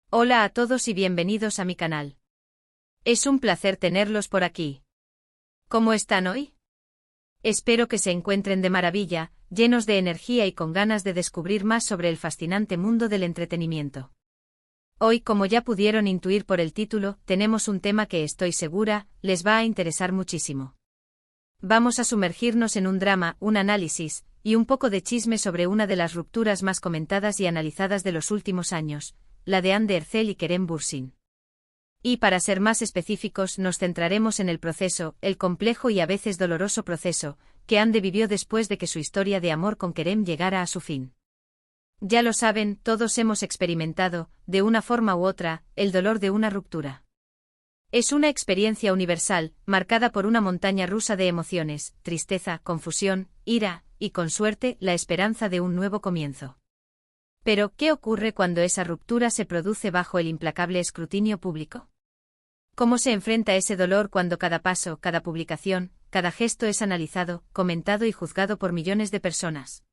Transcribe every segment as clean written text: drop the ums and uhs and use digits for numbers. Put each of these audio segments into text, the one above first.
Hola a todos y bienvenidos a mi canal. Es un placer tenerlos por aquí. ¿Cómo están hoy? Espero que se encuentren de maravilla, llenos de energía y con ganas de descubrir más sobre el fascinante mundo del entretenimiento. Hoy, como ya pudieron intuir por el título, tenemos un tema que estoy segura, les va a interesar muchísimo. Vamos a sumergirnos en un drama, un análisis, y un poco de chisme sobre una de las rupturas más comentadas y analizadas de los últimos años, la de Anne Ercel y Kerem Bürsin. Y para ser más específicos nos centraremos en el proceso, el complejo y a veces doloroso proceso, que Anne vivió después de que su historia de amor con Kerem llegara a su fin. Ya lo saben, todos hemos experimentado, de una forma u otra, el dolor de una ruptura. Es una experiencia universal, marcada por una montaña rusa de emociones, tristeza, confusión, ira, y con suerte, la esperanza de un nuevo comienzo. Pero, ¿qué ocurre cuando esa ruptura se produce bajo el implacable escrutinio público? ¿Cómo se enfrenta ese dolor cuando cada paso, cada publicación, cada gesto es analizado, comentado y juzgado por millones de personas?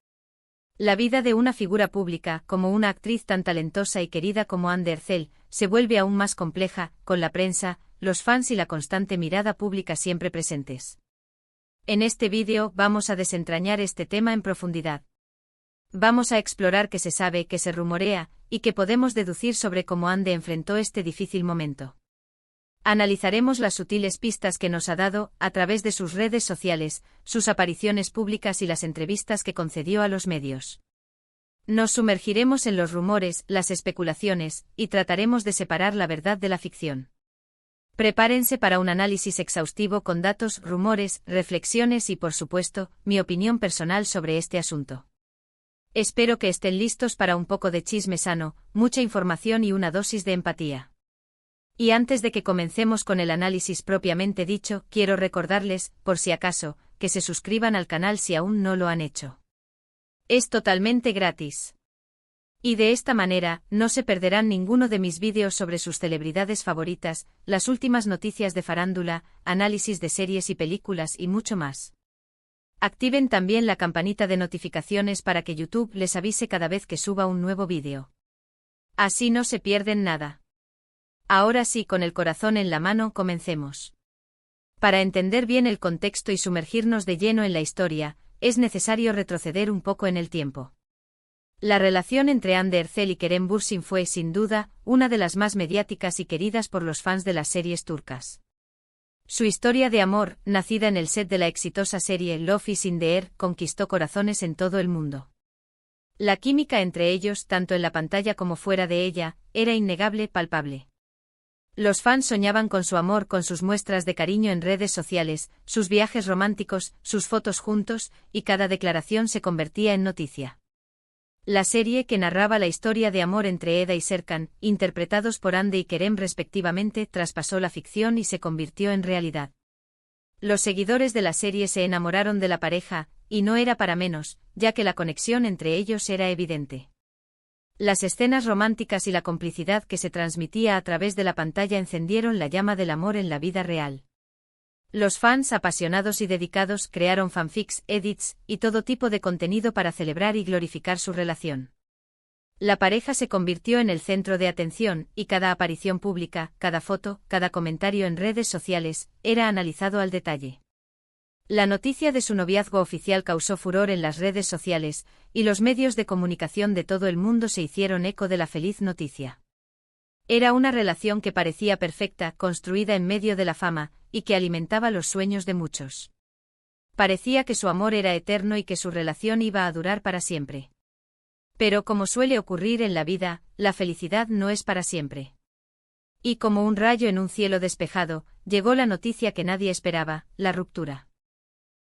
La vida de una figura pública, como una actriz tan talentosa y querida como Anne Ercel, se vuelve aún más compleja, con la prensa, los fans y la constante mirada pública siempre presentes. En este vídeo vamos a desentrañar este tema en profundidad. Vamos a explorar qué se sabe, qué se rumorea, y qué podemos deducir sobre cómo Anne enfrentó este difícil momento. Analizaremos las sutiles pistas que nos ha dado, a través de sus redes sociales, sus apariciones públicas y las entrevistas que concedió a los medios. Nos sumergiremos en los rumores, las especulaciones, y trataremos de separar la verdad de la ficción. Prepárense para un análisis exhaustivo con datos, rumores, reflexiones y, por supuesto, mi opinión personal sobre este asunto. Espero que estén listos para un poco de chisme sano, mucha información y una dosis de empatía. Y antes de que comencemos con el análisis propiamente dicho, quiero recordarles, por si acaso, que se suscriban al canal si aún no lo han hecho. Es totalmente gratis. Y de esta manera, no se perderán ninguno de mis vídeos sobre sus celebridades favoritas, las últimas noticias de farándula, análisis de series y películas y mucho más. Activen también la campanita de notificaciones para que YouTube les avise cada vez que suba un nuevo vídeo. Así no se pierden nada. Ahora sí, con el corazón en la mano, comencemos. Para entender bien el contexto y sumergirnos de lleno en la historia, es necesario retroceder un poco en el tiempo. La relación entre Anne Ercel y Kerem Bürsin fue, sin duda, una de las más mediáticas y queridas por los fans de las series turcas. Su historia de amor, nacida en el set de la exitosa serie Love is in the Air, conquistó corazones en todo el mundo. La química entre ellos, tanto en la pantalla como fuera de ella, era innegable, palpable. Los fans soñaban con su amor, con sus muestras de cariño en redes sociales, sus viajes románticos, sus fotos juntos, y cada declaración se convertía en noticia. La serie, que narraba la historia de amor entre Eda y Serkan, interpretados por Hande y Kerem respectivamente, traspasó la ficción y se convirtió en realidad. Los seguidores de la serie se enamoraron de la pareja, y no era para menos, ya que la conexión entre ellos era evidente. Las escenas románticas y la complicidad que se transmitía a través de la pantalla encendieron la llama del amor en la vida real. Los fans apasionados y dedicados crearon fanfics, edits, y todo tipo de contenido para celebrar y glorificar su relación. La pareja se convirtió en el centro de atención, y cada aparición pública, cada foto, cada comentario en redes sociales, era analizado al detalle. La noticia de su noviazgo oficial causó furor en las redes sociales, y los medios de comunicación de todo el mundo se hicieron eco de la feliz noticia. Era una relación que parecía perfecta, construida en medio de la fama, y que alimentaba los sueños de muchos. Parecía que su amor era eterno y que su relación iba a durar para siempre. Pero como suele ocurrir en la vida, la felicidad no es para siempre. Y como un rayo en un cielo despejado, llegó la noticia que nadie esperaba, la ruptura.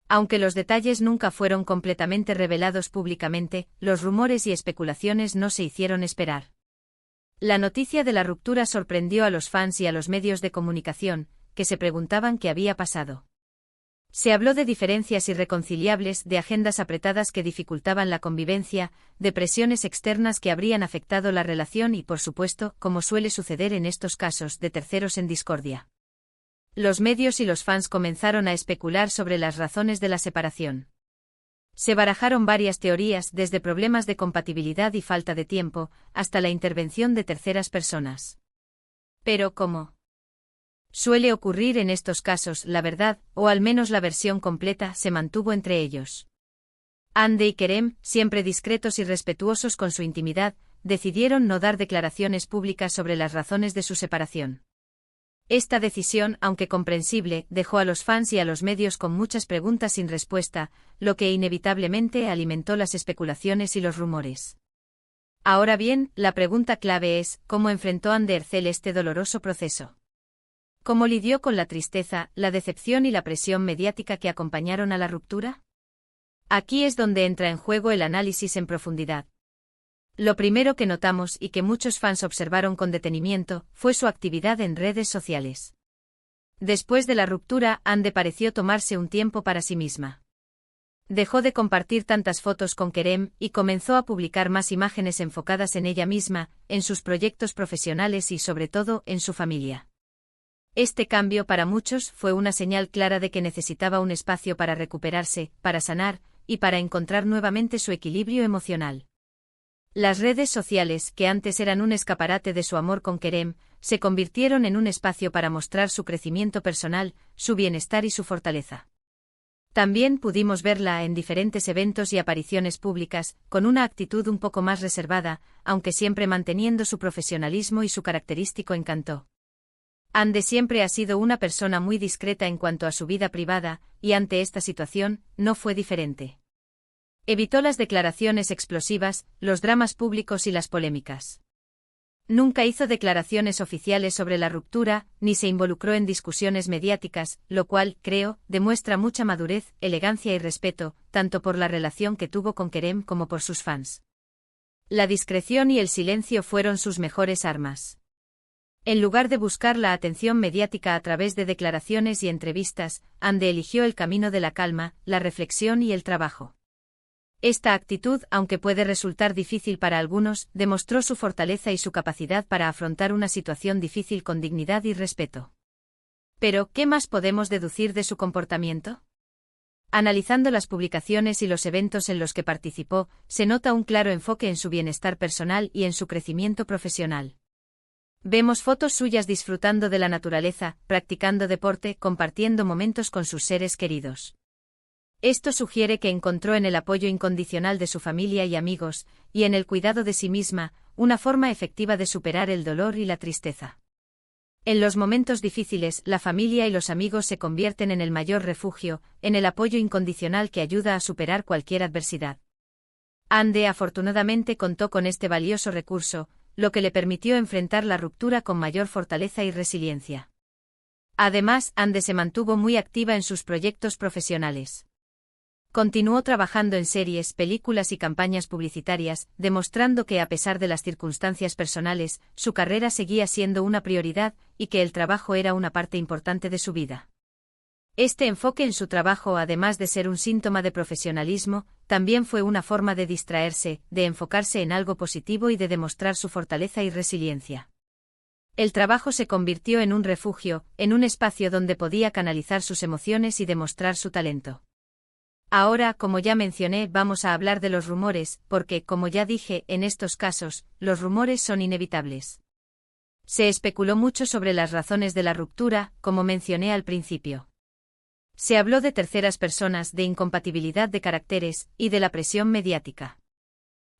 Aunque los detalles nunca fueron completamente revelados públicamente, los rumores y especulaciones no se hicieron esperar. La noticia de la ruptura sorprendió a los fans y a los medios de comunicación, que se preguntaban qué había pasado. Se habló de diferencias irreconciliables, de agendas apretadas que dificultaban la convivencia, de presiones externas que habrían afectado la relación y, por supuesto, como suele suceder en estos casos, de terceros en discordia. Los medios y los fans comenzaron a especular sobre las razones de la separación. Se barajaron varias teorías, desde problemas de compatibilidad y falta de tiempo, hasta la intervención de terceras personas. Pero como suele ocurrir en estos casos, la verdad, o al menos la versión completa, se mantuvo entre ellos. Hande y Kerem, siempre discretos y respetuosos con su intimidad, decidieron no dar declaraciones públicas sobre las razones de su separación. Esta decisión, aunque comprensible, dejó a los fans y a los medios con muchas preguntas sin respuesta, lo que inevitablemente alimentó las especulaciones y los rumores. Ahora bien, la pregunta clave es, ¿cómo enfrentó Hande Erçel este doloroso proceso? ¿Cómo lidió con la tristeza, la decepción y la presión mediática que acompañaron a la ruptura? Aquí es donde entra en juego el análisis en profundidad. Lo primero que notamos y que muchos fans observaron con detenimiento fue su actividad en redes sociales. Después de la ruptura, Hande pareció tomarse un tiempo para sí misma. Dejó de compartir tantas fotos con Kerem y comenzó a publicar más imágenes enfocadas en ella misma, en sus proyectos profesionales y sobre todo en su familia. Este cambio para muchos fue una señal clara de que necesitaba un espacio para recuperarse, para sanar, y para encontrar nuevamente su equilibrio emocional. Las redes sociales, que antes eran un escaparate de su amor con Kerem, se convirtieron en un espacio para mostrar su crecimiento personal, su bienestar y su fortaleza. También pudimos verla en diferentes eventos y apariciones públicas, con una actitud un poco más reservada, aunque siempre manteniendo su profesionalismo y su característico encanto. Hande siempre ha sido una persona muy discreta en cuanto a su vida privada, y ante esta situación, no fue diferente. Evitó las declaraciones explosivas, los dramas públicos y las polémicas. Nunca hizo declaraciones oficiales sobre la ruptura, ni se involucró en discusiones mediáticas, lo cual, creo, demuestra mucha madurez, elegancia y respeto, tanto por la relación que tuvo con Kerem como por sus fans. La discreción y el silencio fueron sus mejores armas. En lugar de buscar la atención mediática a través de declaraciones y entrevistas, Hande eligió el camino de la calma, la reflexión y el trabajo. Esta actitud, aunque puede resultar difícil para algunos, demostró su fortaleza y su capacidad para afrontar una situación difícil con dignidad y respeto. Pero, ¿qué más podemos deducir de su comportamiento? Analizando las publicaciones y los eventos en los que participó, se nota un claro enfoque en su bienestar personal y en su crecimiento profesional. Vemos fotos suyas disfrutando de la naturaleza, practicando deporte, compartiendo momentos con sus seres queridos. Esto sugiere que encontró en el apoyo incondicional de su familia y amigos, y en el cuidado de sí misma, una forma efectiva de superar el dolor y la tristeza. En los momentos difíciles, la familia y los amigos se convierten en el mayor refugio, en el apoyo incondicional que ayuda a superar cualquier adversidad. Hande afortunadamente contó con este valioso recurso, lo que le permitió enfrentar la ruptura con mayor fortaleza y resiliencia. Además, Hande se mantuvo muy activa en sus proyectos profesionales. Continuó trabajando en series, películas y campañas publicitarias, demostrando que a pesar de las circunstancias personales, su carrera seguía siendo una prioridad y que el trabajo era una parte importante de su vida. Este enfoque en su trabajo, además de ser un síntoma de profesionalismo, también fue una forma de distraerse, de enfocarse en algo positivo y de demostrar su fortaleza y resiliencia. El trabajo se convirtió en un refugio, en un espacio donde podía canalizar sus emociones y demostrar su talento. Ahora, como ya mencioné, vamos a hablar de los rumores, porque, como ya dije, en estos casos, los rumores son inevitables. Se especuló mucho sobre las razones de la ruptura, como mencioné al principio. Se habló de terceras personas, de incompatibilidad de caracteres, y de la presión mediática.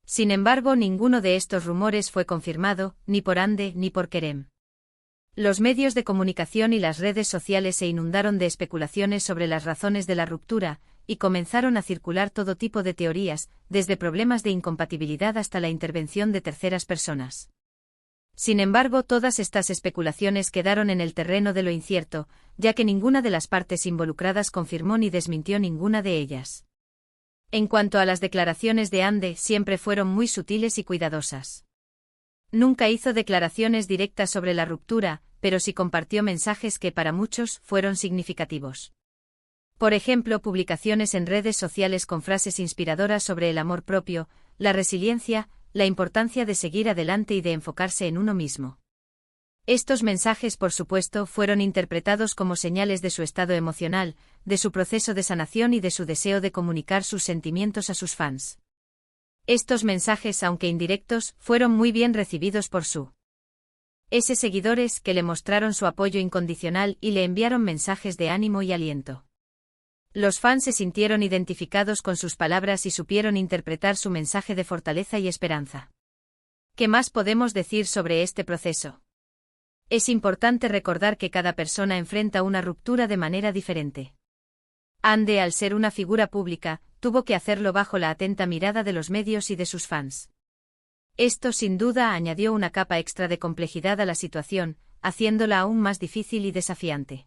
Sin embargo, ninguno de estos rumores fue confirmado, ni por Hande ni por Kerem. Los medios de comunicación y las redes sociales se inundaron de especulaciones sobre las razones de la ruptura, y comenzaron a circular todo tipo de teorías, desde problemas de incompatibilidad hasta la intervención de terceras personas. Sin embargo, todas estas especulaciones quedaron en el terreno de lo incierto, ya que ninguna de las partes involucradas confirmó ni desmintió ninguna de ellas. En cuanto a las declaraciones de Hande, siempre fueron muy sutiles y cuidadosas. Nunca hizo declaraciones directas sobre la ruptura, pero sí compartió mensajes que para muchos fueron significativos. Por ejemplo, publicaciones en redes sociales con frases inspiradoras sobre el amor propio, la resiliencia, la importancia de seguir adelante y de enfocarse en uno mismo. Estos mensajes, por supuesto, fueron interpretados como señales de su estado emocional, de su proceso de sanación y de su deseo de comunicar sus sentimientos a sus fans. Estos mensajes, aunque indirectos, fueron muy bien recibidos por sus seguidores, que le mostraron su apoyo incondicional y le enviaron mensajes de ánimo y aliento. Los fans se sintieron identificados con sus palabras y supieron interpretar su mensaje de fortaleza y esperanza. ¿Qué más podemos decir sobre este proceso? Es importante recordar que cada persona enfrenta una ruptura de manera diferente. Ande, al ser una figura pública, tuvo que hacerlo bajo la atenta mirada de los medios y de sus fans. Esto sin duda añadió una capa extra de complejidad a la situación, haciéndola aún más difícil y desafiante.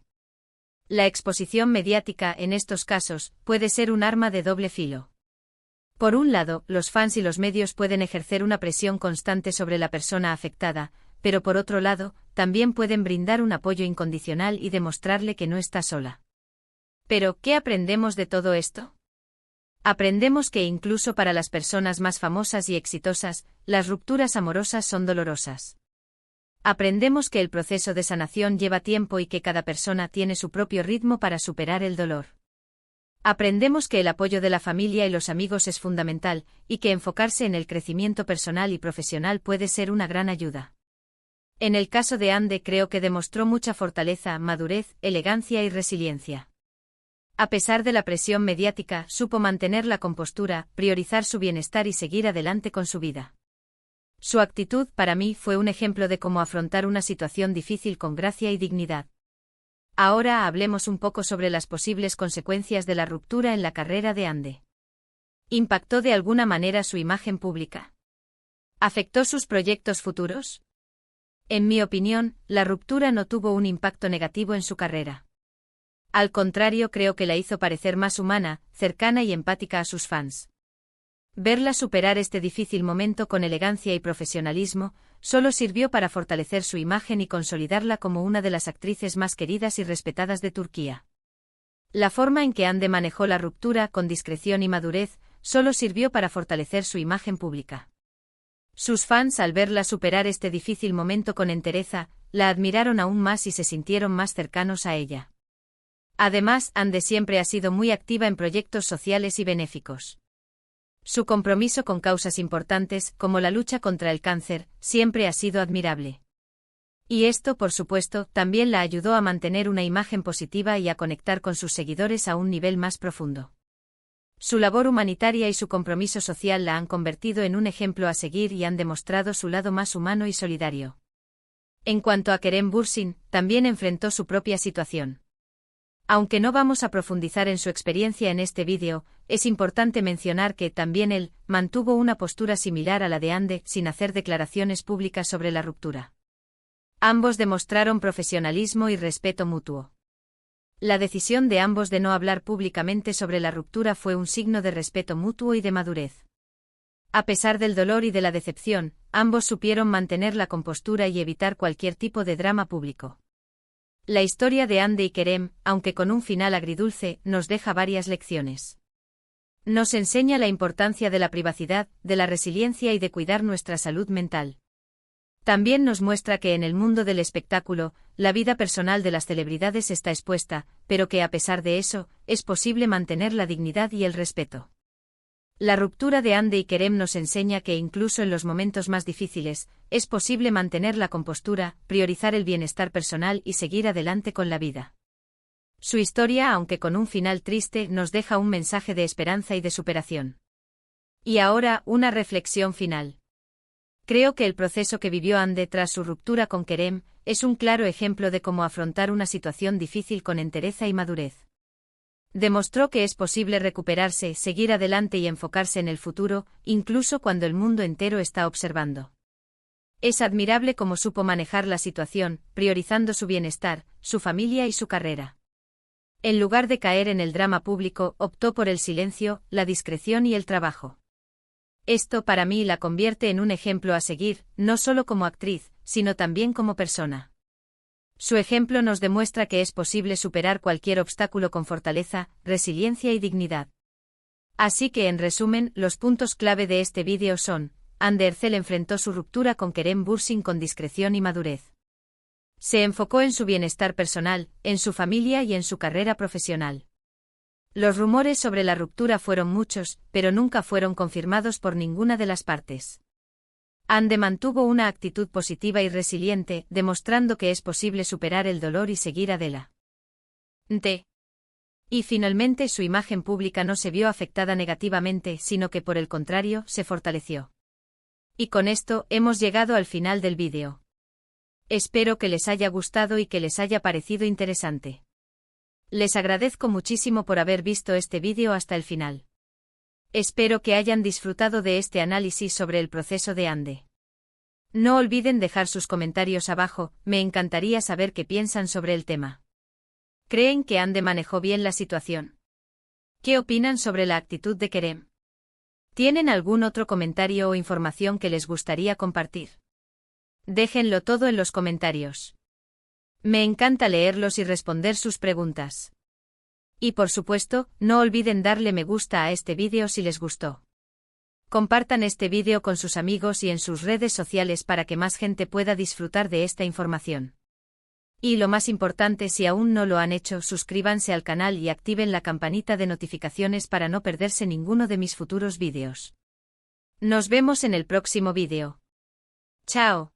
La exposición mediática, en estos casos, puede ser un arma de doble filo. Por un lado, los fans y los medios pueden ejercer una presión constante sobre la persona afectada, pero por otro lado, también pueden brindar un apoyo incondicional y demostrarle que no está sola. Pero, ¿qué aprendemos de todo esto? Aprendemos que incluso para las personas más famosas y exitosas, las rupturas amorosas son dolorosas. Aprendemos que el proceso de sanación lleva tiempo y que cada persona tiene su propio ritmo para superar el dolor. Aprendemos que el apoyo de la familia y los amigos es fundamental, y que enfocarse en el crecimiento personal y profesional puede ser una gran ayuda. En el caso de Ande, creo que demostró mucha fortaleza, madurez, elegancia y resiliencia. A pesar de la presión mediática, supo mantener la compostura, priorizar su bienestar y seguir adelante con su vida. Su actitud, para mí, fue un ejemplo de cómo afrontar una situación difícil con gracia y dignidad. Ahora hablemos un poco sobre las posibles consecuencias de la ruptura en la carrera de Ande. ¿Impactó de alguna manera su imagen pública? ¿Afectó sus proyectos futuros? En mi opinión, la ruptura no tuvo un impacto negativo en su carrera. Al contrario, creo que la hizo parecer más humana, cercana y empática a sus fans. Verla superar este difícil momento con elegancia y profesionalismo, solo sirvió para fortalecer su imagen y consolidarla como una de las actrices más queridas y respetadas de Turquía. La forma en que Hande manejó la ruptura con discreción y madurez, solo sirvió para fortalecer su imagen pública. Sus fans, al verla superar este difícil momento con entereza, la admiraron aún más y se sintieron más cercanos a ella. Además, Hande siempre ha sido muy activa en proyectos sociales y benéficos. Su compromiso con causas importantes, como la lucha contra el cáncer, siempre ha sido admirable. Y esto, por supuesto, también la ayudó a mantener una imagen positiva y a conectar con sus seguidores a un nivel más profundo. Su labor humanitaria y su compromiso social la han convertido en un ejemplo a seguir y han demostrado su lado más humano y solidario. En cuanto a Kerem Bürsin, también enfrentó su propia situación. Aunque no vamos a profundizar en su experiencia en este vídeo, es importante mencionar que también él mantuvo una postura similar a la de Hande, sin hacer declaraciones públicas sobre la ruptura. Ambos demostraron profesionalismo y respeto mutuo. La decisión de ambos de no hablar públicamente sobre la ruptura fue un signo de respeto mutuo y de madurez. A pesar del dolor y de la decepción, ambos supieron mantener la compostura y evitar cualquier tipo de drama público. La historia de Hande y Kerem, aunque con un final agridulce, nos deja varias lecciones. Nos enseña la importancia de la privacidad, de la resiliencia y de cuidar nuestra salud mental. También nos muestra que en el mundo del espectáculo, la vida personal de las celebridades está expuesta, pero que a pesar de eso, es posible mantener la dignidad y el respeto. La ruptura de Hande y Kerem nos enseña que incluso en los momentos más difíciles, es posible mantener la compostura, priorizar el bienestar personal y seguir adelante con la vida. Su historia, aunque con un final triste, nos deja un mensaje de esperanza y de superación. Y ahora, una reflexión final. Creo que el proceso que vivió Hande tras su ruptura con Kerem, es un claro ejemplo de cómo afrontar una situación difícil con entereza y madurez. Demostró que es posible recuperarse, seguir adelante y enfocarse en el futuro, incluso cuando el mundo entero está observando. Es admirable cómo supo manejar la situación, priorizando su bienestar, su familia y su carrera. En lugar de caer en el drama público, optó por el silencio, la discreción y el trabajo. Esto para mí la convierte en un ejemplo a seguir, no solo como actriz, sino también como persona. Su ejemplo nos demuestra que es posible superar cualquier obstáculo con fortaleza, resiliencia y dignidad. Así que, en resumen, los puntos clave de este vídeo son: Hande Erçel enfrentó su ruptura con Kerem Bürsin con discreción y madurez. Se enfocó en su bienestar personal, en su familia y en su carrera profesional. Los rumores sobre la ruptura fueron muchos, pero nunca fueron confirmados por ninguna de las partes. Ande mantuvo una actitud positiva y resiliente, demostrando que es posible superar el dolor y seguir adelante. Y finalmente su imagen pública no se vio afectada negativamente, sino que por el contrario, se fortaleció. Y con esto, hemos llegado al final del vídeo. Espero que les haya gustado y que les haya parecido interesante. Les agradezco muchísimo por haber visto este vídeo hasta el final. Espero que hayan disfrutado de este análisis sobre el proceso de Ande. No olviden dejar sus comentarios abajo, me encantaría saber qué piensan sobre el tema. ¿Creen que Ande manejó bien la situación? ¿Qué opinan sobre la actitud de Kerem? ¿Tienen algún otro comentario o información que les gustaría compartir? Déjenlo todo en los comentarios. Me encanta leerlos y responder sus preguntas. Y por supuesto, no olviden darle me gusta a este vídeo si les gustó. Compartan este vídeo con sus amigos y en sus redes sociales para que más gente pueda disfrutar de esta información. Y lo más importante, si aún no lo han hecho, suscríbanse al canal y activen la campanita de notificaciones para no perderse ninguno de mis futuros vídeos. Nos vemos en el próximo vídeo. Chao.